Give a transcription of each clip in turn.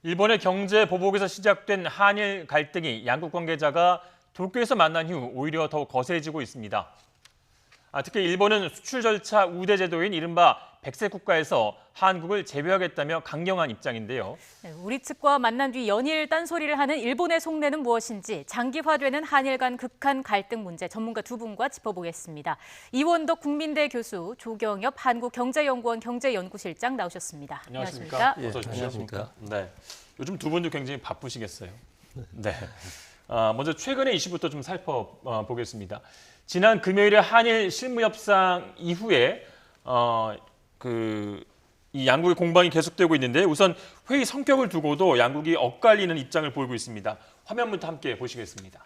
일본의 경제 보복에서 시작된 한일 갈등이 양국 관계자가 도쿄에서 만난 후 오히려 더 거세지고 있습니다. 특히 일본은 수출 절차 우대 제도인 이른바 백색 국가에서 한국을 제외하겠다며 강경한 입장인데요. 우리 측과 만난 뒤 연일 딴소리를 하는 일본의 속내는 무엇인지 장기화되는 한일 간 극한 갈등 문제 전문가 두 분과 짚어보겠습니다. 이원덕 국민대 교수, 조경엽 한국경제연구원 경제연구실장 나오셨습니다. 안녕하십니까? 예, 어서 오십시오. 안녕하십니까? 네. 요즘 두 분도 굉장히 바쁘시겠어요. 네. 먼저 최근의 이슈부터 좀 살펴보겠습니다. 지난 금요일에 한일 실무협상 이후에 이 양국의 공방이 계속되고 있는데 우선 회의 성격을 두고도 양국이 엇갈리는 입장을 보이고 있습니다. 화면부터 함께 보시겠습니다.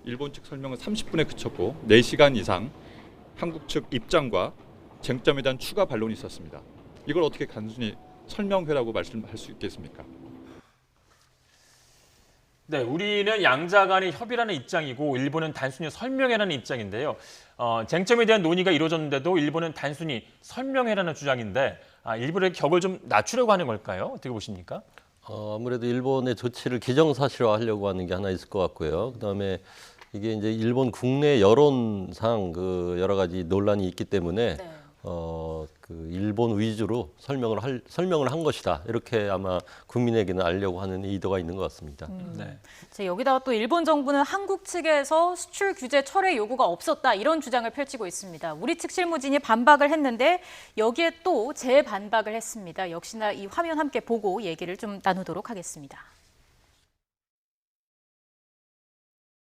일본 측 설명은 30분에 그쳤고 4시간 이상 한국 측 입장과 쟁점에 대한 추가 반론이 있었습니다. 이걸 어떻게 단순히 설명회라고 말씀할 수 있겠습니까? 네, 우리는 양자 간의 협의라는 입장이고 일본은 단순히 설명회라는 입장인데요. 쟁점에 대한 논의가 이루어졌는데도 일본은 단순히 설명회라는 주장인데 일본의 격을 좀 낮추려고 하는 걸까요? 어떻게 보십니까? 아무래도 일본의 조치를 기정사실화하려고 하는 게 하나 있을 것 같고요. 그다음에 이게 이제 일본 국내 여론상 여러 가지 논란이 있기 때문에 일본 위주로 설명을 한 것이다. 이렇게 아마 국민에게는 알려고 하는 의도가 있는 것 같습니다. 네. 여기다가 또 일본 정부는 한국 측에서 수출 규제 철회 요구가 없었다 이런 주장을 펼치고 있습니다. 우리 측 실무진이 반박을 했는데 여기에 또 재반박을 했습니다. 역시나 이 화면 함께 보고 얘기를 좀 나누도록 하겠습니다.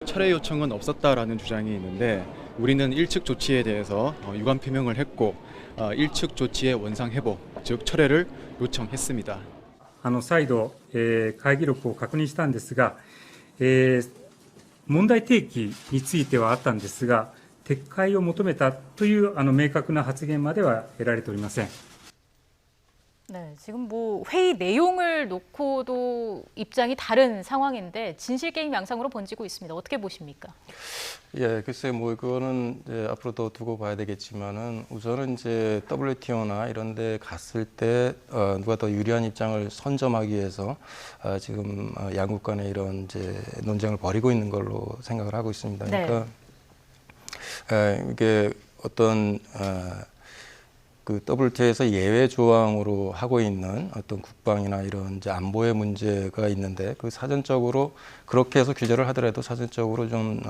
철회 요청은 없었다라는 주장이 있는데 우리는 1측 조치에 대해서 유감 표명을 했고 1측 조치의 원상 회복, 즉 철회를 요청했습니다. 再度、会議録を確認したんですが、問題提起についてはあったんですが、撤回を求めたという明確な発言までは得られておりません。 네, 지금 회의 내용을 놓고도 입장이 다른 상황인데 진실 게임 양상으로 번지고 있습니다. 어떻게 보십니까? 예, 글쎄 그거는 앞으로 더 두고 봐야 되겠지만은 우선은 이제 WTO나 이런 데 갔을 때 누가 더 유리한 입장을 선점하기 위해서 지금 양국 간에 이런 이제 논쟁을 벌이고 있는 걸로 생각을 하고 있습니다. 그러니까 이게 어떤 WTO에서 예외 조항으로 하고 있는 어떤 국방이나 이런 이제 안보의 문제가 있는데 사전적으로 그렇게 해서 규제를 하더라도 사전적으로 좀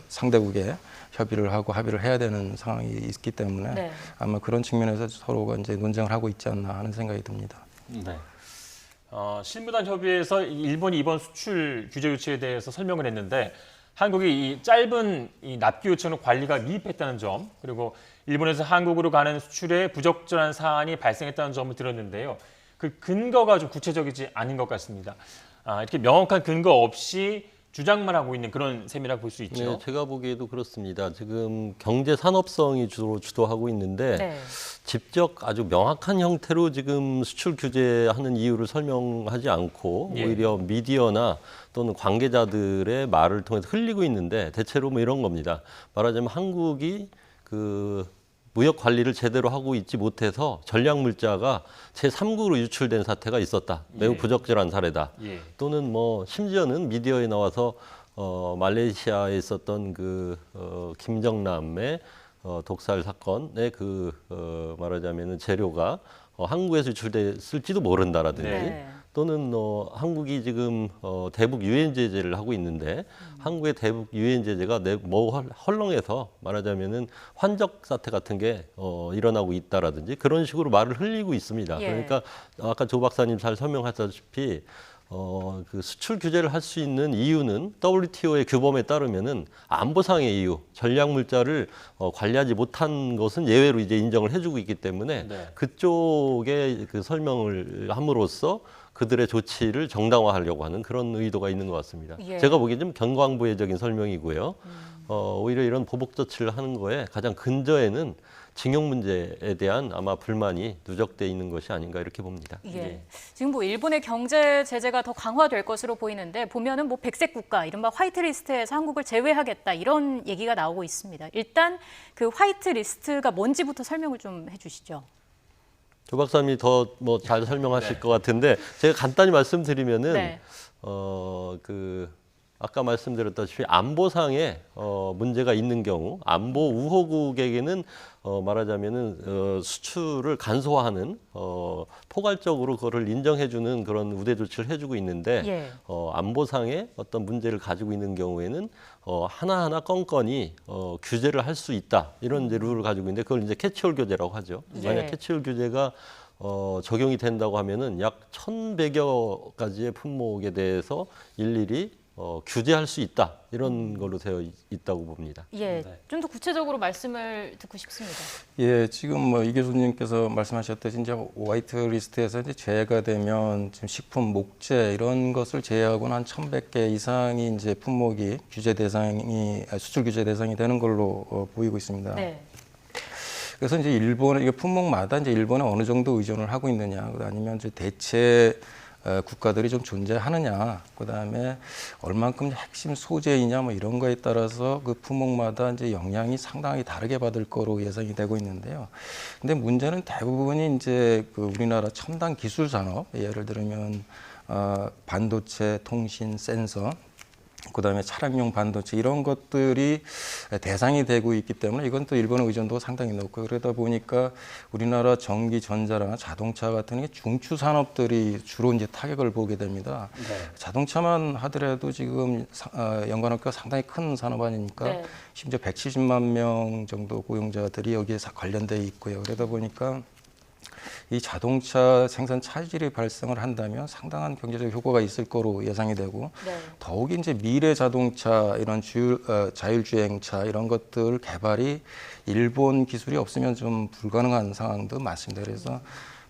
상대국에 협의를 하고 합의를 해야 되는 상황이 있기 때문에 아마 그런 측면에서 서로가 이제 논쟁을 하고 있지 않나 하는 생각이 듭니다. 네. 실무단 협의에서 일본이 이번 수출 규제 조치에 대해서 설명을 했는데 한국이 이 짧은 이 납기 요청을 관리가 미흡했다는 점, 그리고 일본에서 한국으로 가는 수출에 부적절한 사안이 발생했다는 점을 들었는데요. 그 근거가 좀 구체적이지 않은 것 같습니다. 이렇게 명확한 근거 없이 주장만 하고 있는 그런 셈이라고 볼 수 있죠. 네, 제가 보기에도 그렇습니다. 지금 경제 산업성이 주로 주도하고 있는데 직접 아주 명확한 형태로 지금 수출 규제하는 이유를 설명하지 않고 오히려 미디어나 또는 관계자들의 말을 통해서 흘리고 있는데 대체로 이런 겁니다. 말하자면 한국이 무역 관리를 제대로 하고 있지 못해서 전략 물자가 제3국으로 유출된 사태가 있었다. 매우 부적절한 사례다. 또는 심지어는 미디어에 나와서 말레이시아에 있었던 김정남의 독살 사건의 말하자면 재료가 한국에서 유출됐을지도 모른다라든지 또는 한국이 지금 대북 유엔 제재를 하고 있는데 한국의 대북 유엔 제재가 헐렁해서 말하자면은 환적 사태 같은 게 일어나고 있다라든지 그런 식으로 말을 흘리고 있습니다. 그러니까 아까 조 박사님 잘 설명하셨다시피 수출 규제를 할 수 있는 이유는 WTO의 규범에 따르면은 안보상의 이유, 전략 물자를 관리하지 못한 것은 예외로 이제 인정을 해주고 있기 때문에 그쪽에 설명을 함으로써 그들의 조치를 정당화하려고 하는 그런 의도가 있는 것 같습니다. 제가 보기엔 좀 경광부회적인 설명이고요. 오히려 이런 보복 조치를 하는 거에 가장 근저에는 징용 문제에 대한 아마 불만이 누적돼 있는 것이 아닌가 이렇게 봅니다. 지금 일본의 경제 제재가 더 강화될 것으로 보이는데 보면은 백색 국가, 이른바 화이트리스트에서 한국을 제외하겠다 이런 얘기가 나오고 있습니다. 일단 그 화이트리스트가 뭔지부터 설명을 좀 해주시죠. 조 박사님이 더 뭐 잘 설명하실 네. 것 같은데 제가 간단히 말씀드리면은 네. 아까 말씀드렸다시피 안보상에 문제가 있는 경우 안보 우호국에게는 말하자면은 수출을 간소화하는 포괄적으로 그거를 인정해주는 그런 우대 조치를 해주고 있는데 예. 안보상에 어떤 문제를 가지고 있는 경우에는 하나하나 건건이 규제를 할 수 있다 이런 이제 룰을 가지고 있는데 그걸 이제 캐치홀 규제라고 하죠. 예. 만약 캐치홀 규제가 적용이 된다고 하면은 약 1,100여 가지의 품목에 대해서 일일이 규제할 수 있다 이런 걸로 되어 있다고 봅니다. 예, 네. 좀 더 구체적으로 말씀을 듣고 싶습니다. 예, 지금 뭐 이 교수님께서 말씀하셨듯이 이제 화이트 리스트에서 이제 제외가 되면 지금 식품, 목재 이런 것을 제외하고는 한 1,100개 이상이 이제 품목이 수출 규제 대상이 되는 걸로 보이고 있습니다. 네. 그래서 이제 이게 품목마다 이제 일본에 어느 정도 의존을 하고 있느냐, 아니면 이제 대체 국가들이 좀 존재하느냐, 그다음에 얼만큼 핵심 소재이냐 뭐 이런 거에 따라서 그 품목마다 이제 영향이 상당히 다르게 받을 거로 예상이 되고 있는데요. 근데 문제는 대부분이 이제 그 우리나라 첨단 기술 산업, 예를 들면 반도체, 통신, 센서, 그다음에 차량용 반도체 이런 것들이 대상이 되고 있기 때문에 이건 또 일본의 의존도가 상당히 높고 그러다 보니까 우리나라 전기, 전자나 자동차 같은 게 중추 산업들이 주로 이제 타격을 보게 됩니다. 네. 자동차만 하더라도 지금 연관학교가 상당히 큰 산업 아니니까 네. 심지어 170만 명 정도 고용자들이 여기에 관련돼 있고요. 그러다 보니까 이 자동차 생산 차질이 발생을 한다면 상당한 경제적 효과가 있을 거로 예상이 되고 네. 더욱이 이제 미래 자동차 이런 자율주행차 이런 것들 개발이 일본 기술이 없으면 좀 불가능한 상황도 많습니다. 그래서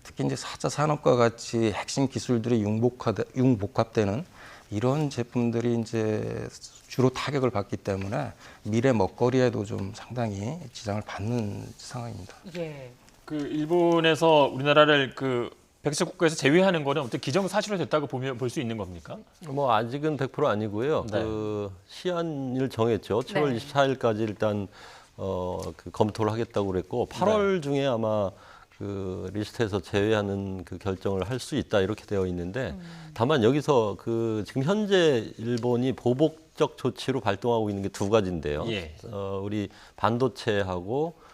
특히 이제 4차 산업과 같이 핵심 기술들이 융복합되는 이런 제품들이 이제 주로 타격을 받기 때문에 미래 먹거리에도 좀 상당히 지장을 받는 상황입니다. 예. 그 일본에서 우리나라를 그 백색 국가에서 제외하는 거는 어떤 기정사실화 됐다고 볼 수 있는 겁니까? 뭐 아직은 100% 아니고요. 네. 그 시한을 정했죠. 7월 네. 24일까지 일단 그 검토를 하겠다고 그랬고 8월 중에 아마 그 리스트에서 제외하는 그 결정을 할 수 있다 이렇게 되어 있는데 다만 여기서 그 지금 현재 일본이 보복적 조치로 발동하고 있는 게 두 가지인데요. 예. 우리 반도체하고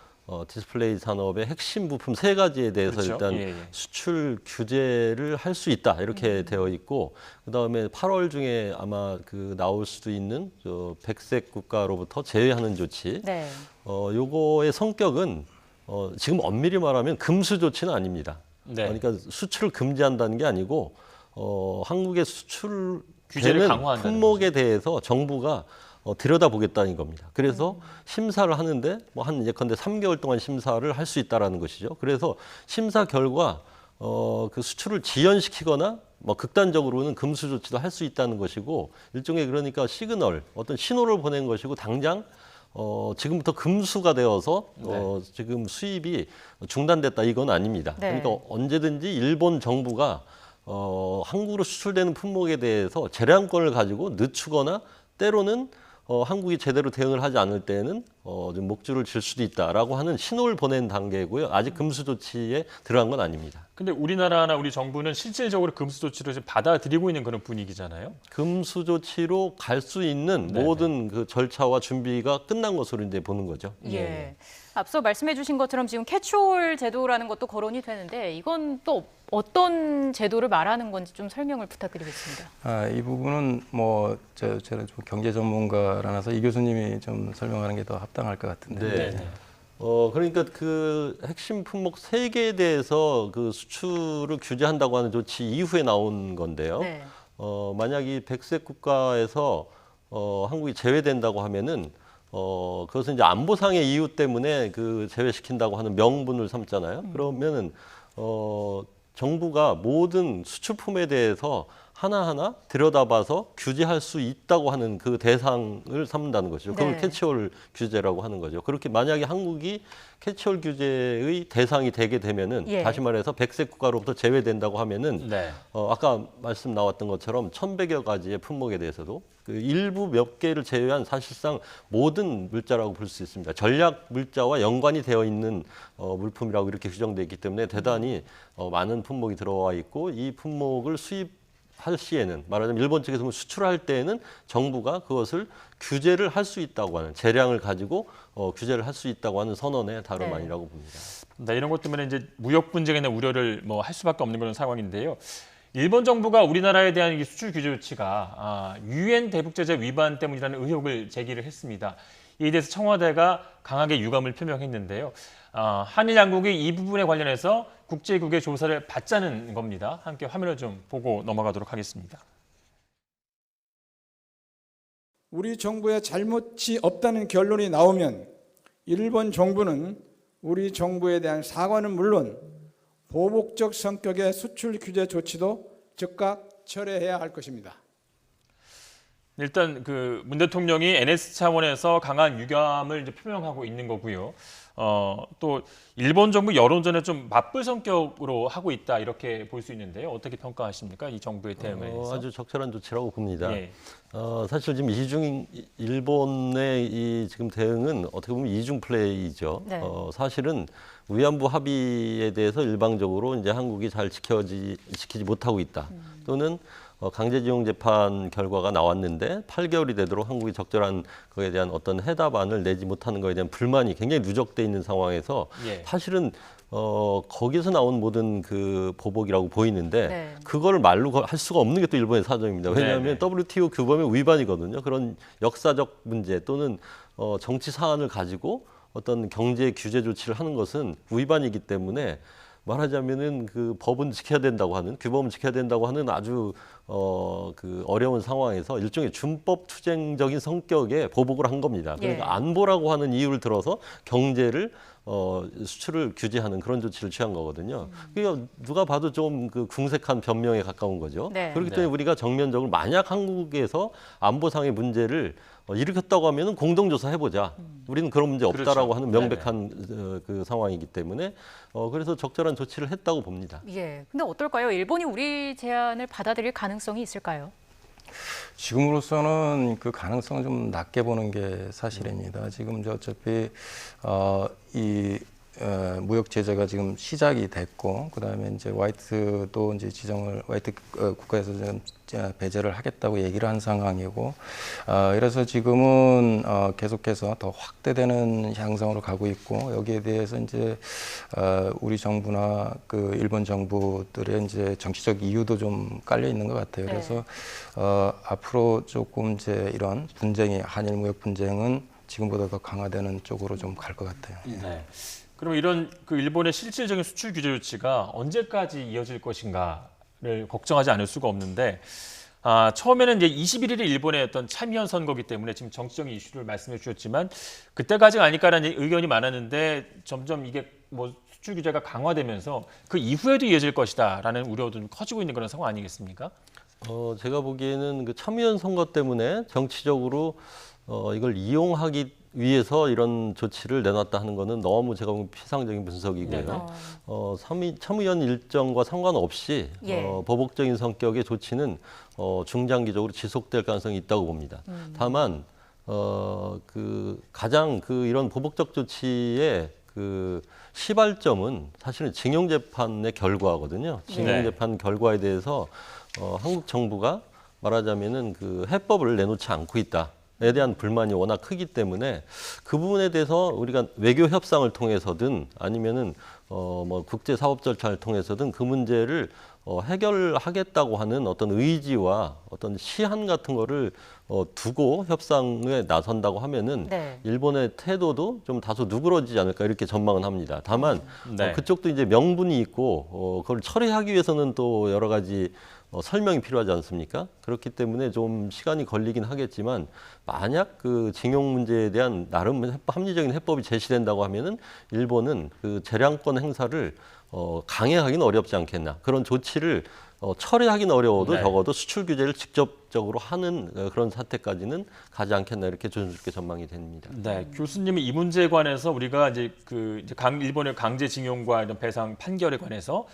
디스플레이 산업의 핵심 부품 세 가지에 대해서 그렇죠. 일단 예, 예. 수출 규제를 할 수 있다 이렇게 되어 있고 그다음에 8월 중에 아마 그 나올 수도 있는 백색 국가로부터 제외하는 조치. 네. 요거의 성격은 지금 엄밀히 말하면 금수 조치는 아닙니다. 네. 그러니까 수출을 금지한다는 게 아니고 한국의 수출 규제를 강화한다는 품목에 대해서 정부가 들여다보겠다는 겁니다. 그래서 심사를 하는데 뭐 한 예컨대 3개월 동안 심사를 할 수 있다라는 것이죠. 그래서 심사 결과 그 수출을 지연시키거나 뭐 극단적으로는 금수 조치도 할 수 있다는 것이고 일종의 그러니까 시그널 어떤 신호를 보낸 것이고 당장 지금부터 금수가 되어서 지금 수입이 중단됐다 이건 아닙니다. 네. 그러니까 언제든지 일본 정부가 한국으로 수출되는 품목에 대해서 재량권을 가지고 늦추거나 때로는 한국이 제대로 대응을 하지 않을 때에는 좀 목줄을 질 수도 있다라고 하는 신호를 보낸 단계고요. 아직 금수 조치에 들어간 건 아닙니다. 근데 우리나라나 우리 정부는 실질적으로 금수 조치를 지금 받아들이고 있는 그런 분위기잖아요. 금수 조치로 갈 수 있는 네네. 모든 그 절차와 준비가 끝난 것으로 이제 보는 거죠. 예. 앞서 말씀해 주신 것처럼 지금 캐치홀 제도라는 것도 거론이 되는데 이건 또 어떤 제도를 말하는 건지 좀 설명을 부탁드리겠습니다. 이 부분은 뭐 저는 좀 경제 전문가라서 이 교수님이 좀 설명하는 게 더 합당할 것 같은데. 네. 그러니까 그 핵심 품목 3개에 대해서 그 수출을 규제한다고 하는 조치 이후에 나온 건데요. 네. 만약 이 백색 국가에서 한국이 제외된다고 하면은 그것은 이제 안보상의 이유 때문에 그 제외시킨다고 하는 명분을 삼잖아요. 그러면은 정부가 모든 수출품에 대해서 하나하나 들여다봐서 규제할 수 있다고 하는 그 대상을 삼는다는 것이죠. 그걸 네. 캐치홀 규제라고 하는 거죠. 그렇게 만약에 한국이 캐치홀 규제의 대상이 되게 되면은 예. 다시 말해서 백색 국가로부터 제외된다고 하면은 네. 아까 말씀 나왔던 것처럼 1,100여 가지의 품목에 대해서도 그 일부 몇 개를 제외한 사실상 모든 물자라고 볼 수 있습니다. 전략 물자와 연관이 되어 있는 물품이라고 이렇게 규정되어 있기 때문에 대단히 많은 품목이 들어와 있고 이 품목을 수입할 시에는 말하자면 일본 측에서 수출할 때에는 정부가 그것을 규제를 할 수 있다고 하는 재량을 가지고 규제를 할 수 있다고 하는 선언의 다름 네. 아니라고 봅니다. 네, 이런 것 때문에 이제 무역 분쟁에 대한 우려를 뭐 할 수밖에 없는 그런 상황인데요. 일본 정부가 우리나라에 대한 이 수출 규제 조치가 유엔 대북 제재 위반 때문이라는 의혹을 제기를 했습니다. 이에 대해서 청와대가 강하게 유감을 표명했는데요. 한일 양국이 이 부분에 관련해서 국제국의 조사를 받자는 겁니다. 함께 화면을 좀 보고 넘어가도록 하겠습니다. 우리 정부의 잘못이 없다는 결론이 나오면 일본 정부는 우리 정부에 대한 사과는 물론 보복적 성격의 수출 규제 조치도 즉각 철회해야 할 것입니다. 일단 그 문 대통령이 NS 차원에서 강한 유감을 이제 표명하고 있는 거고요. 또 일본 정부 여론전에 좀 맞불 성격으로 하고 있다 이렇게 볼 수 있는데요. 어떻게 평가하십니까? 이 정부의 대응에 대해서. 아주 적절한 조치라고 봅니다. 예. 사실 지금 일본의 이 지금 대응은 어떻게 보면 이중 플레이죠. 네. 사실은 위안부 합의에 대해서 일방적으로 이제 한국이 잘 지키지 못하고 있다. 또는 강제징용 재판 결과가 나왔는데 8개월이 되도록 한국이 적절한 거에 대한 어떤 해답안을 내지 못하는 거에 대한 불만이 굉장히 누적돼 있는 상황에서 예. 사실은 거기서 나온 모든 그 보복이라고 보이는데 네. 그걸 말로 할 수가 없는 게 또 일본의 사정입니다. 왜냐하면 네. WTO 규범의 위반이거든요. 그런 역사적 문제 또는 정치 사안을 가지고 어떤 경제 규제 조치를 하는 것은 위반이기 때문에 말하자면은 그 법은 지켜야 된다고 하는 규범은 지켜야 된다고 하는 아주 그 어려운 상황에서 일종의 준법 투쟁적인 성격의 보복을 한 겁니다. 그러니까 예. 안보라고 하는 이유를 들어서 경제를 수출을 규제하는 그런 조치를 취한 거거든요. 그러니까 누가 봐도 좀 그 궁색한 변명에 가까운 거죠. 네. 그렇기 때문에 우리가 정면적으로 만약 한국에서 안보상의 문제를 일으켰다고 하면은 공동조사 해보자. 우리는 그런 문제 없다라고 그렇죠. 하는 명백한 그 상황이기 때문에 그래서 적절한 조치를 했다고 봅니다. 예. 근데 어떨까요? 일본이 우리 제안을 받아들일 가능성이 있을까요? 지금으로서는 그 가능성을 좀 낮게 보는 게 사실입니다. 지금 이제 어차피 이 무역 제재가 지금 시작이 됐고, 그다음에 이제 화이트도 이제 화이트 국가에서 좀 배제를 하겠다고 얘기를 한 상황이고, 이래서 지금은 계속해서 더 확대되는 향상으로 가고 있고, 여기에 대해서 이제 우리 정부나 그 일본 정부들의 이제 정치적 이유도 좀 깔려 있는 것 같아요. 네. 그래서 앞으로 조금 이제 이런 분쟁이 한일 무역 분쟁은 지금보다 더 강화되는 쪽으로 좀 갈 것 같아요. 네. 그럼 이런 그 일본의 실질적인 수출 규제 조치가 언제까지 이어질 것인가를 걱정하지 않을 수가 없는데 처음에는 이제 21일이 일본의 어떤 참의원 선거기 때문에 지금 정치적인 이슈를 말씀해 주셨지만 그때까지가 아닐까라는 의견이 많았는데 점점 이게 뭐 수출 규제가 강화되면서 그 이후에도 이어질 것이다라는 우려도 좀 커지고 있는 그런 상황 아니겠습니까? 제가 보기에는 그 참의원 선거 때문에 정치적으로 이걸 이용하기 위해서 이런 조치를 내놨다 하는 거는 너무 제가 보기엔 피상적인 분석이고요. 참의원 일정과 상관없이 예. 보복적인 성격의 조치는 중장기적으로 지속될 가능성이 있다고 봅니다. 다만 그 가장 그 이런 보복적 조치의 그 시발점은 사실은 징용 재판의 결과거든요. 징용 재판 결과에 대해서 한국 정부가 말하자면은 그 해법을 내놓지 않고 있다에 대한 불만이 워낙 크기 때문에 그 부분에 대해서 우리가 외교 협상을 통해서든 아니면은 뭐 국제 사업 절차를 통해서든 그 문제를 해결하겠다고 하는 어떤 의지와 어떤 시한 같은 거를 두고 협상에 나선다고 하면은 네. 일본의 태도도 좀 다소 누그러지지 않을까 이렇게 전망은 합니다. 다만 네. 그쪽도 이제 명분이 있고 그걸 처리하기 위해서는 또 여러 가지 설명이 필요하지 않습니까? 그렇기 때문에 좀 시간이 걸리긴 하겠지만 만약 그 징용 문제에 대한 나름 합리적인 해법이 제시된다고 하면은 일본은 그 재량권 행사를 강행하기는 어렵지 않겠나. 그런 조치를 철회하기는 어려워도 네. 적어도 수출 규제를 직접적으로 하는 그런 사태까지는 가지 않겠나 이렇게 조심스럽게 전망이 됩니다. 네, 교수님이 이 문제에 관해서 우리가 이제 일본의 강제징용과 이런 배상 판결에 관해서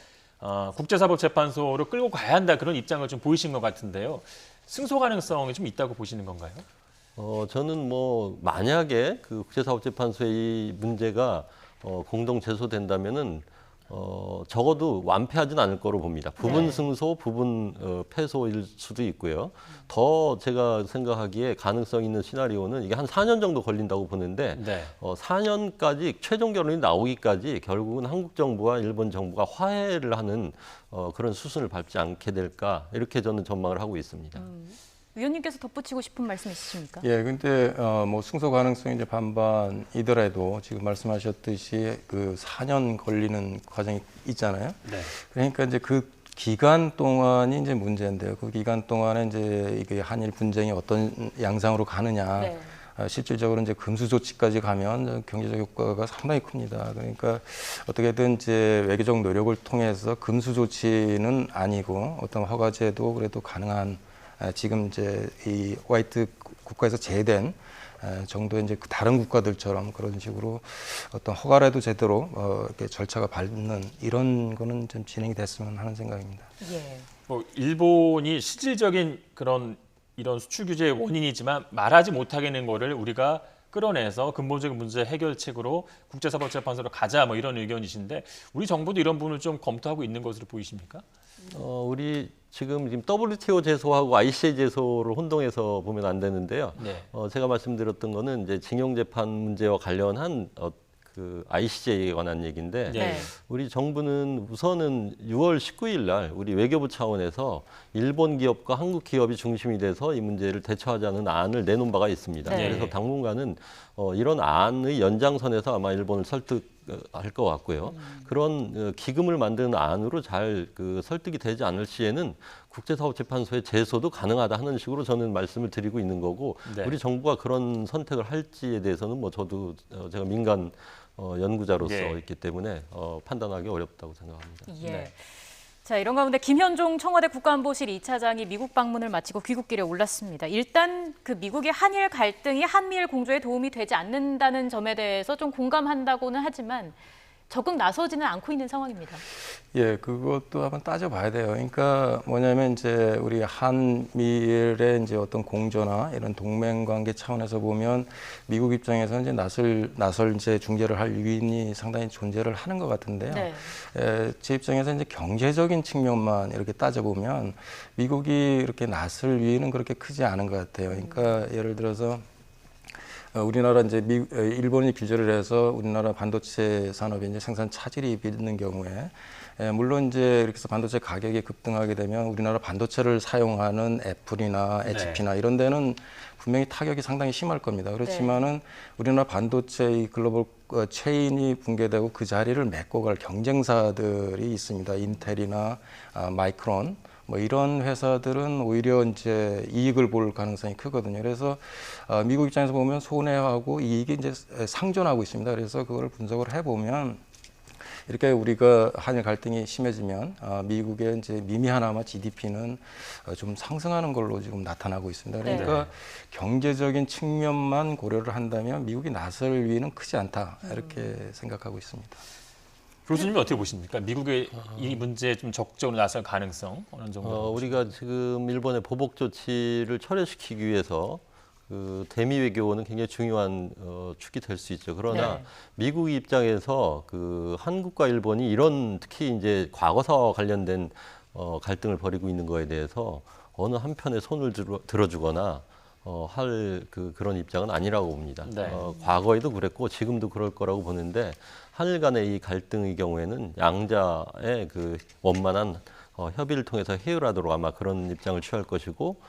국제사법재판소로 끌고 가야 한다 그런 입장을 좀 보이신 것 같은데요. 승소 가능성이 좀 있다고 보시는 건가요? 저는 만약에 그 국제사법재판소의 이 문제가 공동 제소된다면은 적어도 완패하진 않을 거로 봅니다. 부분 네. 승소, 부분 패소일 수도 있고요. 더 제가 생각하기에 가능성 있는 시나리오는 이게 한 4년 정도 걸린다고 보는데 네. 4년까지 최종 결론이 나오기까지 결국은 한국 정부와 일본 정부가 화해를 하는 그런 수순을 밟지 않게 될까 이렇게 저는 전망을 하고 있습니다. 위원님께서 덧붙이고 싶은 말씀 있으십니까? 예, 근데 승소 가능성이 이제 반반이더라도 지금 말씀하셨듯이 그 4년 걸리는 과정이 있잖아요. 네. 그러니까 이제 그 기간 동안이 이제 문제인데요. 그 기간 동안에 이제 이게 한일 분쟁이 어떤 양상으로 가느냐. 네. 실질적으로 이제 금수 조치까지 가면 경제적 효과가 상당히 큽니다. 그러니까 어떻게든 이제 외교적 노력을 통해서 금수 조치는 아니고 어떤 허가제도 그래도 가능한 지금 이제 이 화이트 국가에서 제외된 정도의 이제 다른 국가들처럼 그런 식으로 어떤 허가라도 제대로 이렇게 절차가 밟는 이런 거는 좀 진행이 됐으면 하는 생각입니다. 예. 일본이 실질적인 이런 수출 규제의 원인이지만 말하지 못하겠는 거를 우리가 끌어내서 근본적인 문제 해결책으로 국제사법재판소로 가자 이런 의견이신데 우리 정부도 이런 부분을 좀 검토하고 있는 것으로 보이십니까? 우리 지금 WTO 제소하고 ICJ 제소를 혼동해서 보면 안 되는데요. 네. 제가 말씀드렸던 거는 이제 징용 재판 문제와 관련한 그 ICJ에 관한 얘기인데 네. 우리 정부는 우선은 6월 19일 날 우리 외교부 차원에서 일본 기업과 한국 기업이 중심이 돼서 이 문제를 대처하자는 안을 내놓은 바가 있습니다. 네. 그래서 당분간은 이런 안의 연장선에서 아마 일본을 설득할 것 같고요. 그런 기금을 만드는 안으로 잘 설득이 되지 않을 시에는 국제사법재판소의 제소도 가능하다 하는 식으로 저는 말씀을 드리고 있는 거고 네. 우리 정부가 그런 선택을 할지에 대해서는 저도 제가 민간 연구자로서 예. 있기 때문에 판단하기 어렵다고 생각합니다. 예. 네. 자, 이런 가운데 김현종 청와대 국가안보실 2차장이 미국 방문을 마치고 귀국길에 올랐습니다. 일단 그 미국의 한일 갈등이 한미일 공조에 도움이 되지 않는다는 점에 대해서 좀 공감한다고는 하지만 적극 나서지는 않고 있는 상황입니다. 예, 그것도 한번 따져봐야 돼요. 그러니까 뭐냐면 이제 우리 한미일의 이제 어떤 공조나 이런 동맹 관계 차원에서 보면 미국 입장에서 이제 나설 이제 중재를 할 유인이 상당히 존재를 하는 것 같은데요. 네. 제 입장에서 이제 경제적인 측면만 이렇게 따져보면 미국이 이렇게 나설 유인은 그렇게 크지 않은 것 같아요. 그러니까 예를 들어서 우리나라 이제 일본이 규제를 해서 우리나라 반도체 산업이 이제 생산 차질이 빚는 경우에 물론 이제 이렇게 해서 반도체 가격이 급등하게 되면 우리나라 반도체를 사용하는 애플이나 HP나 이런 데는 분명히 타격이 상당히 심할 겁니다. 그렇지만은 우리나라 반도체 이 글로벌 체인이 붕괴되고 그 자리를 메꿔갈 경쟁사들이 있습니다. 인텔이나 마이크론. 이런 회사들은 오히려 이제 이익을 볼 가능성이 크거든요. 그래서 미국 입장에서 보면 손해하고 이익이 이제 상존하고 있습니다. 그래서 그걸 분석을 해보면 이렇게 우리가 한일 갈등이 심해지면 미국의 이제 미미하나마 GDP는 좀 상승하는 걸로 지금 나타나고 있습니다. 그러니까 경제적인 측면만 고려를 한다면 미국이 나설 위는 크지 않다 이렇게 생각하고 있습니다. 교수님은 어떻게 보십니까? 미국의 이 문제에 좀 적극적으로 나설 가능성 어느 정도? 우리가 지금 일본의 보복 조치를 철회시키기 위해서 그 대미 외교는 굉장히 중요한 축이 될 수 있죠. 그러나 네. 미국 입장에서 그 한국과 일본이 이런 특히 이제 과거사와 관련된 갈등을 벌이고 있는 거에 대해서 어느 한편에 손을 들어주거나 할 그런 입장은 아니라고 봅니다. 네. 과거에도 그랬고 지금도 그럴 거라고 보는데 한일 간의 이 갈등의 경우에는 양자의 그 원만한 협의를 통해서 해결하도록 아마 그런 입장을 취할 것이고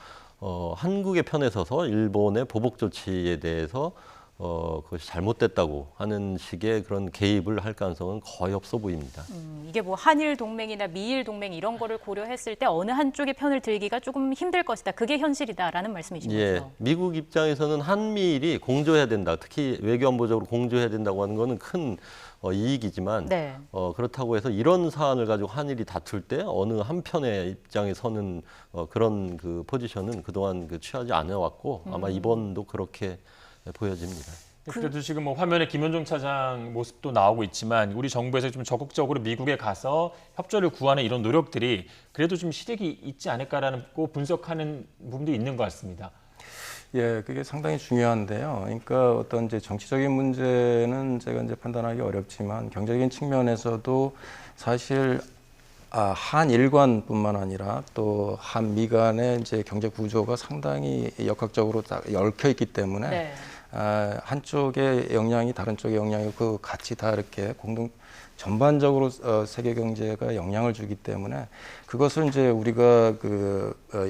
한국의 편에 서서 일본의 보복 조치에 대해서 그것이 잘못됐다고 하는 식의 그런 개입을 할 가능성은 거의 없어 보입니다. 이게 뭐 한일 동맹이나 미일 동맹 이런 거를 고려했을 때 어느 한쪽의 편을 들기가 조금 힘들 것이다. 그게 현실이다라는 말씀이신 예, 거죠. 미국 입장에서는 한미일이 공조해야 된다. 특히 외교안보적으로 공조해야 된다고 하는 것은 큰 이익이지만 네. 그렇다고 해서 이런 사안을 가지고 한일이 다툴 때 어느 한편의 입장에 서는 그런 그 포지션은 그동안 취하지 않아 왔고 아마 이번도 그렇게 보여집니다. 그래도 지금 뭐 화면에 김현종 차장 모습도 나오고 있지만 우리 정부에서 좀 적극적으로 미국에 가서 협조를 구하는 이런 노력들이 그래도 좀 실익이 있지 않을까라는 거 분석하는 부분도 있는 것 같습니다. 예, 그게 상당히 중요한데요. 그러니까 어떤 이제 정치적인 문제는 제가 이제 판단하기 어렵지만 경제적인 측면에서도 사실 한일 간뿐만 아니라 또 한미 간의 이제 경제 구조가 상당히 역학적으로 딱 얽혀 있기 때문에 네. 한쪽의 영향이 다른 쪽의 영향이 같이 다 이렇게 전반적으로 세계 경제가 영향을 주기 때문에 그것을 이제 우리가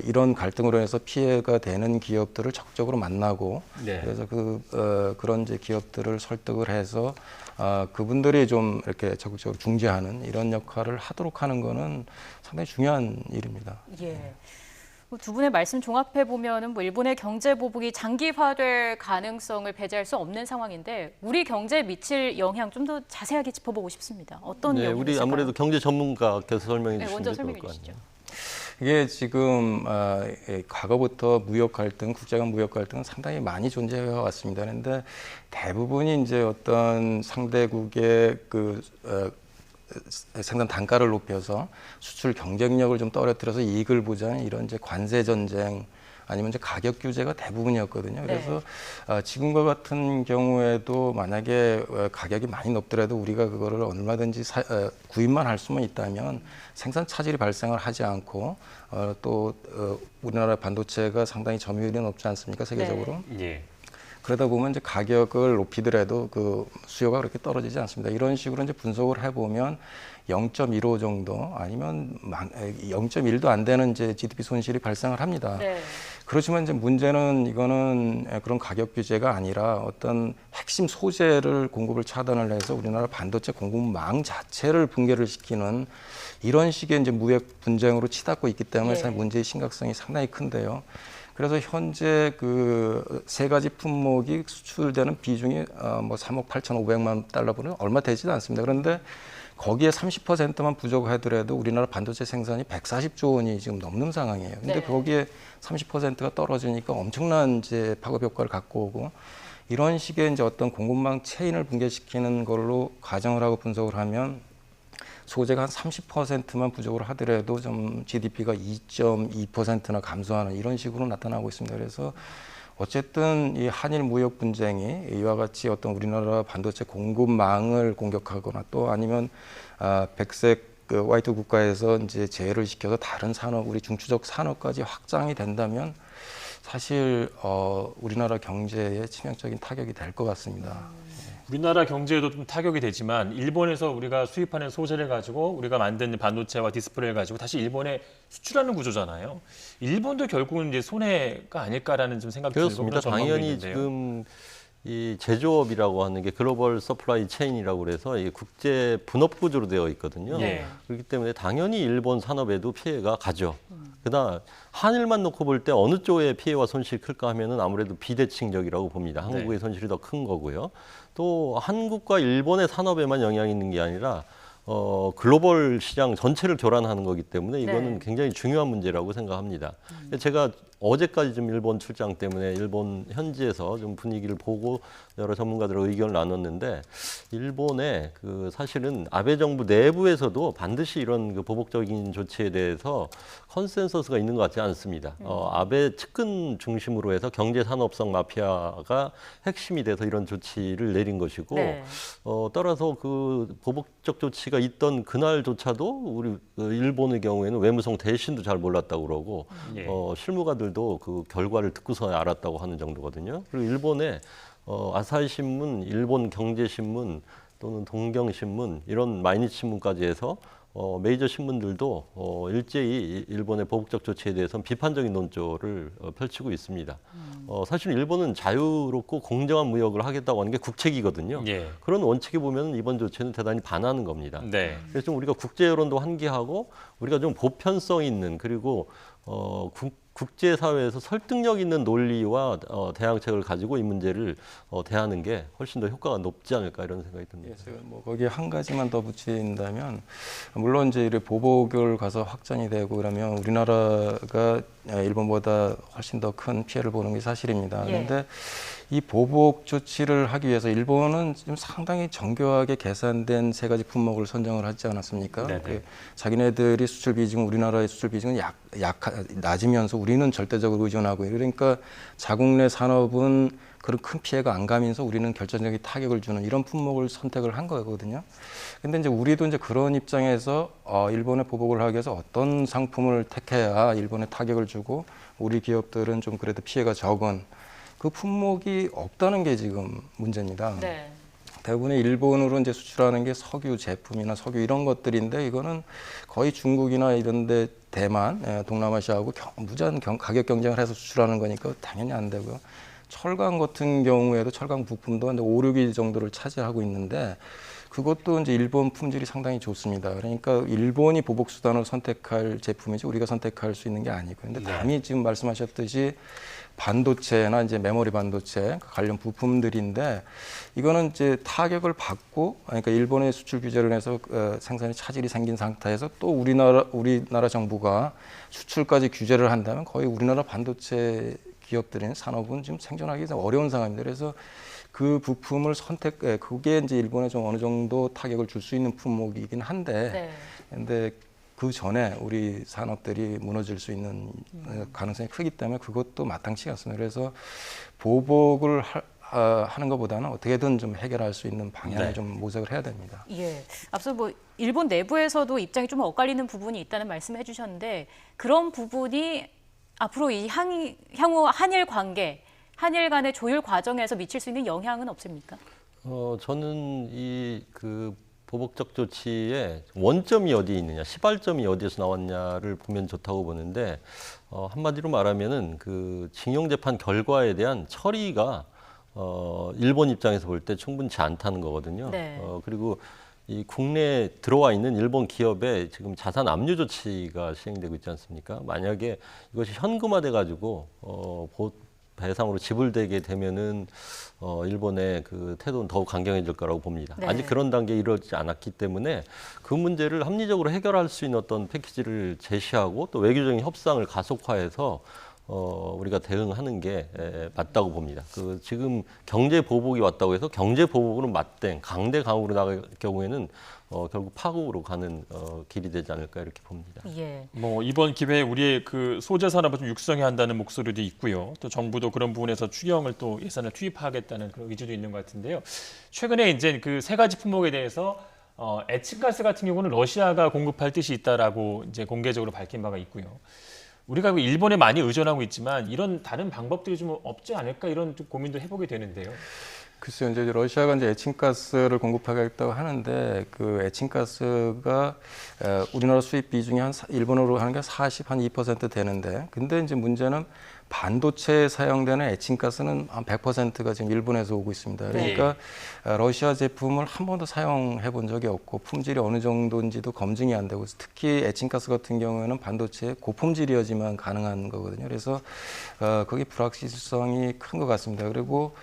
이런 갈등으로 해서 피해가 되는 기업들을 적극적으로 만나고 네. 그래서 그런 이제 기업들을 설득을 해서 그분들이 좀 이렇게 적극적으로 중재하는 이런 역할을 하도록 하는 거는 상당히 중요한 일입니다. 예. 두 분의 말씀 종합해 보면은 뭐 일본의 경제 보복이 장기화될 가능성을 배제할 수 없는 상황인데 우리 경제에 미칠 영향 좀 더 자세하게 짚어보고 싶습니다. 어떤 네, 영향이 우리 있을까요? 아무래도 경제 전문가께서 설명해 네, 주시면 먼저 좋을 설명해 것 주시죠. 같네요. 이게 지금 과거부터 무역 갈등, 국제간 무역 갈등은 상당히 많이 존재해 왔습니다. 그런데 대부분이 이제 어떤 상대국의 생산 단가를 높여서 수출 경쟁력을 좀 떨어뜨려서 이익을 보자는 이런 이제 관세 전쟁 아니면 이제 가격 규제가 대부분이었거든요. 그래서 지금과 같은 경우에도 만약에 가격이 많이 높더라도 우리가 그거를 얼마든지 구입만 할 수만 있다면 생산 차질이 발생을 하지 않고 또 우리나라 반도체가 상당히 점유율이 높지 않습니까? 세계적으로. 네. 예. 그러다 보면 이제 가격을 높이더라도 수요가 그렇게 떨어지지 않습니다. 이런 식으로 이제 분석을 해보면 0.15 정도 아니면 0.1도 안 되는 이제 GDP 손실이 발생을 합니다. 네. 그렇지만 이제 문제는 이거는 그런 가격 규제가 아니라 어떤 핵심 소재를 공급을 차단을 해서 우리나라 반도체 공급망 자체를 붕괴를 시키는 이런 식의 이제 무역 분쟁으로 치닫고 있기 때문에 사실 문제의 심각성이 상당히 큰데요. 그래서 현재 세 가지 품목이 수출되는 비중이 뭐 3억 8,500만 달러분은 얼마 되지도 않습니다. 그런데 거기에 30%만 부족하더라도 우리나라 반도체 생산이 140조 원이 지금 넘는 상황이에요. 근데 네. 거기에 30%가 떨어지니까 엄청난 이제 파급 효과를 갖고 오고 이런 식의 이제 어떤 공급망 체인을 붕괴시키는 걸로 가정을 하고 분석을 하면 소재가 한 30%만 부족을 하더라도 좀 GDP가 2.2%나 감소하는 이런 식으로 나타나고 있습니다. 그래서 어쨌든 이 한일 무역 분쟁이 이와 같이 어떤 우리나라 반도체 공급망을 공격하거나 또 아니면 백색 화이트 국가에서 이제 제외를 시켜서 다른 산업, 우리 중추적 산업까지 확장이 된다면 사실 우리나라 경제에 치명적인 타격이 될 것 같습니다. 우리나라 경제에도 좀 타격이 되지만 일본에서 우리가 수입하는 소재를 가지고 우리가 만든 반도체와 디스플레이를 가지고 다시 일본에 수출하는 구조잖아요. 일본도 결국은 이제 손해가 아닐까라는 좀 생각이 들고 그렇습니다. 그런 전망도 당연히 있는데요. 지금 이 제조업이라고 하는 게 글로벌 서플라이 체인이라고 그래서 이 국제 분업 구조로 되어 있거든요. 네. 그렇기 때문에 당연히 일본 산업에도 피해가 가죠. 그러나 한일만 놓고 볼 때 어느 쪽의 피해와 손실이 클까 하면은 아무래도 비대칭적이라고 봅니다. 한국의 손실이 더 큰 거고요. 또 한국과 일본의 산업에만 영향이 있는 게 아니라 글로벌 시장 전체를 교란하는 거기 때문에 이거는 굉장히 중요한 문제라고 생각합니다. 제가 어제까지 좀 일본 출장 때문에 일본 현지에서 좀 분위기를 보고 여러 전문가들과 의견을 나눴는데 일본의 사실은 아베 정부 내부에서도 반드시 이런 보복적인 조치에 대해서 컨센서스가 있는 것 같지 않습니다. 아베 측근 중심으로 해서 경제산업성 마피아가 핵심이 돼서 이런 조치를 내린 것이고 따라서 보복적 조치가 있던 그날조차도 우리 일본의 경우에는 외무성 대신도 잘 몰랐다고 그러고 실무가들도 그 결과를 듣고서 알았다고 하는 정도거든요. 그리고 일본의 아사히 신문, 일본 경제신문 또는 동경신문 이런 마이니치 신문까지 해서 메이저 신문들도 일제히 일본의 보복적 조치에 대해서는 비판적인 논조를 펼치고 있습니다. 사실 일본은 자유롭고 공정한 무역을 하겠다고 하는 게 국책이거든요. 예. 그런 원칙에 보면 이번 조치는 대단히 반하는 겁니다. 네. 그래서 좀 우리가 국제 여론도 환기하고 우리가 좀 보편성 있는 그리고 국제 사회에서 설득력 있는 논리와 대항책을 가지고 이 문제를 대하는 게 훨씬 더 효과가 높지 않을까 이런 생각이 듭니다. 제가 뭐 거기에 한 가지만 더 붙인다면 물론 이제 이렇게 보복을 가서 확전이 되고 그러면 우리나라가 일본보다 훨씬 더 큰 피해를 보는 게 사실입니다. 예. 그런데 이 보복 조치를 하기 위해서 일본은 지금 상당히 정교하게 계산된 3가지 품목을 선정을 하지 않았습니까? 네네. 자기네들이 수출 비중, 우리나라의 수출 비중은 낮으면서 우리는 절대적으로 의존하고 그러니까 자국 내 산업은 그런 큰 피해가 안 가면서 우리는 결정적인 타격을 주는 이런 품목을 선택을 한 거거든요. 근데 이제 우리도 이제 그런 입장에서 일본에 보복을 하기 위해서 어떤 상품을 택해야 일본에 타격을 주고 우리 기업들은 좀 그래도 피해가 적은 그 품목이 없다는 게 지금 문제입니다. 네. 대부분의 일본으로 이제 수출하는 게 석유 제품이나 석유 이런 것들인데 이거는 거의 중국이나 이런데 대만, 동남아시아하고 무제한 가격 경쟁을 해서 수출하는 거니까 당연히 안 되고요. 철강 같은 경우에도 철강 부품도 한 5, 6위 정도를 차지하고 있는데 그것도 이제 일본 품질이 상당히 좋습니다. 그러니까 일본이 보복 수단을 선택할 제품이지 우리가 선택할 수 있는 게 아니고. 근데 다음이 지금 말씀하셨듯이 반도체나 이제 메모리 반도체 관련 부품들인데 이거는 이제 타격을 받고 그러니까 일본의 수출 규제를 해서 생산에 차질이 생긴 상태에서 또 우리나라 정부가 수출까지 규제를 한다면 거의 우리나라 반도체 기업들인 산업은 지금 생존하기 어려운 상황입니다. 그래서 그 부품을 그게 이제 일본에 좀 어느 정도 타격을 줄 수 있는 품목이긴 한데, 근데 그 전에 우리 산업들이 무너질 수 있는 가능성이 크기 때문에 그것도 마땅치 않습니다. 그래서 보복을 하는 것보다는 어떻게든 좀 해결할 수 있는 방향을 좀 모색을 해야 됩니다. 예. 앞서 뭐 일본 내부에서도 입장이 좀 엇갈리는 부분이 있다는 말씀을 해주셨는데 그런 부분이 앞으로 이 향후 한일 관계, 한일 간의 조율 과정에서 미칠 수 있는 영향은 없습니까? 저는 그 보복적 조치의 원점이 어디에 있느냐, 시발점이 어디에서 나왔냐를 보면 좋다고 보는데 한마디로 말하면은 그 징용 재판 결과에 대한 처리가 일본 입장에서 볼 때 충분치 않다는 거거든요. 네. 그리고 이 국내에 들어와 있는 일본 기업의 지금 자산 압류 조치가 시행되고 있지 않습니까? 만약에 이것이 현금화돼 가지고 배상으로 지불되게 되면은 일본의 그 태도는 더욱 강경해질 거라고 봅니다. 네. 아직 그런 단계에 이르지 않았기 때문에 그 문제를 합리적으로 해결할 수 있는 어떤 패키지를 제시하고 또 외교적인 협상을 가속화해서 우리가 대응하는 게 맞다고 봅니다. 그 지금 경제 보복이 왔다고 해서 경제 보복으로 맞대 강대 강으로 나갈 경우에는 결국 파국으로 가는 길이 되지 않을까 이렇게 봅니다. 예. 뭐 이번 기회에 우리의 그 소재 산업을 좀 육성해야 한다는 목소리도 있고요. 또 정부도 그런 부분에서 추경을 또 예산을 투입하겠다는 그런 의지도 있는 것 같은데요. 최근에 이제 그 3가지 품목에 대해서 에칭가스 같은 경우는 러시아가 공급할 뜻이 있다라고 이제 공개적으로 밝힌 바가 있고요. 우리가 일본에 많이 의존하고 있지만 이런 다른 방법들이 좀 없지 않을까 이런 좀 고민도 해보게 되는데요. 글쎄요, 이제 러시아가 이제 에칭가스를 공급하겠다고 하는데 그 에칭가스가 우리나라 수입 비중이 일본으로 하는 게 2% 되는데, 근데 이제 문제는 반도체에 사용되는 에칭가스는 한 100%가 지금 일본에서 오고 있습니다. 그러니까 러시아 제품을 한 번도 사용해 본 적이 없고 품질이 어느 정도인지도 검증이 안 되고, 특히 에칭가스 같은 경우에는 반도체 고품질이어야지만 가능한 거거든요. 그래서 거기 불확실성이 큰 것 같습니다. 그리고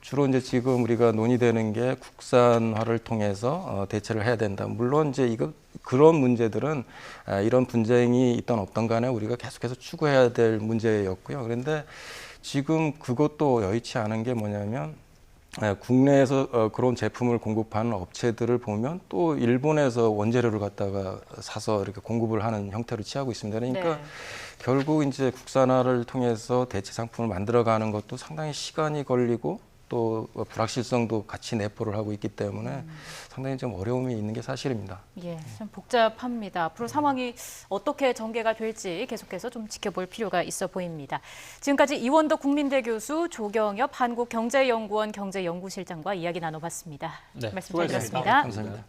주로 이제 지금 우리가 논의되는 게 국산화를 통해서 대체를 해야 된다. 물론 이제 그런 문제들은 이런 분쟁이 있던 없던 간에 우리가 계속해서 추구해야 될 문제였고요. 그런데 지금 그것도 여의치 않은 게 뭐냐면 국내에서 그런 제품을 공급하는 업체들을 보면 또 일본에서 원재료를 갖다가 사서 이렇게 공급을 하는 형태로 취하고 있습니다. 그러니까 결국 이제 국산화를 통해서 대체 상품을 만들어가는 것도 상당히 시간이 걸리고 또 불확실성도 같이 내포를 하고 있기 때문에 상당히 좀 어려움이 있는 게 사실입니다. 예, 좀 복잡합니다. 앞으로 상황이 어떻게 전개가 될지 계속해서 좀 지켜볼 필요가 있어 보입니다. 지금까지 이원덕 국민대 교수, 조경엽 한국경제연구원 경제연구실장과 이야기 나눠봤습니다. 네, 말씀 잘 수고하셨습니다. 들었습니다. 감사합니다.